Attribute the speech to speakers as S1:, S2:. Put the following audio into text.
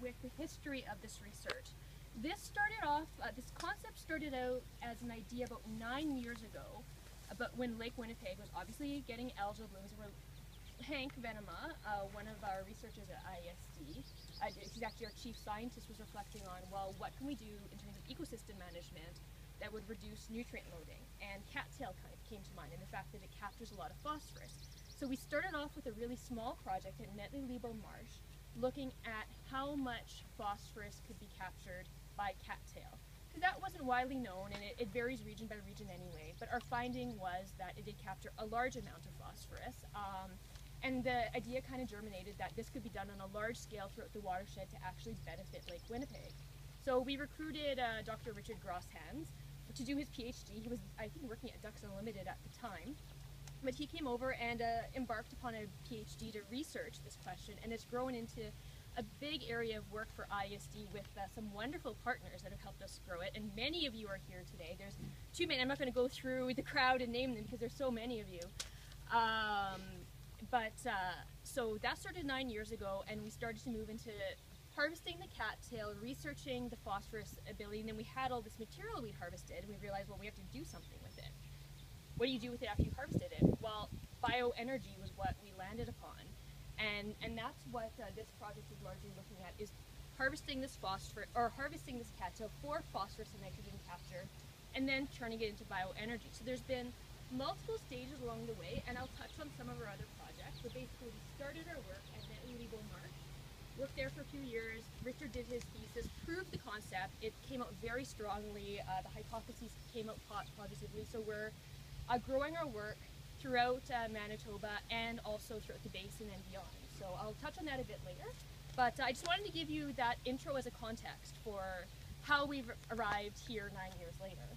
S1: with the history of this research. This concept started out as an idea about 9 years ago, about when Lake Winnipeg was obviously getting algal blooms, where Hank Venema, one of our researchers at ISD, he's actually our chief scientist, was reflecting on, well, what can we do in terms of ecosystem management that would reduce nutrient loading? And cattail kind of came to mind, and the fact that it captures a lot of phosphorus. So we started off with a really small project at Netley-Lebo Marsh, looking at how much phosphorus could be captured by cattail. Because that wasn't widely known, and it varies region by region anyway, but our finding was that it did capture a large amount of phosphorus. And the idea kind of germinated that this could be done on a large scale throughout the watershed to actually benefit Lake Winnipeg. So we recruited Dr. Richard Grosshans to do his PhD. He was, I think, working at Ducks Unlimited at the time. But he came over and embarked upon a PhD to research this question, and it's grown into a big area of work for ISD with some wonderful partners that have helped us grow it, and many of you are here today. There's too many. I'm not going to go through the crowd and name them because there's so many of you. So that started 9 years ago, and we started to move into harvesting the cattail, researching the phosphorus ability, and then we had all this material we'd harvested, and we realized, well, we have to do something with it. What do you do with it after you've harvested it? Well, bioenergy was what we landed upon, and that's what this project is largely looking at, is harvesting this harvesting this cattail for phosphorus and nitrogen capture, and then turning it into bioenergy. So there's been multiple stages along the way, and I'll touch on some of our other projects. But basically, we started our work at Netley-Lebo Marsh, worked there for a few years. Richard did his thesis, proved the concept. It came out very strongly. The hypotheses came out positively. So we're growing our work throughout Manitoba and also throughout the basin and beyond. So I'll touch on that a bit later. But I just wanted to give you that intro as a context for how we've arrived here 9 years later.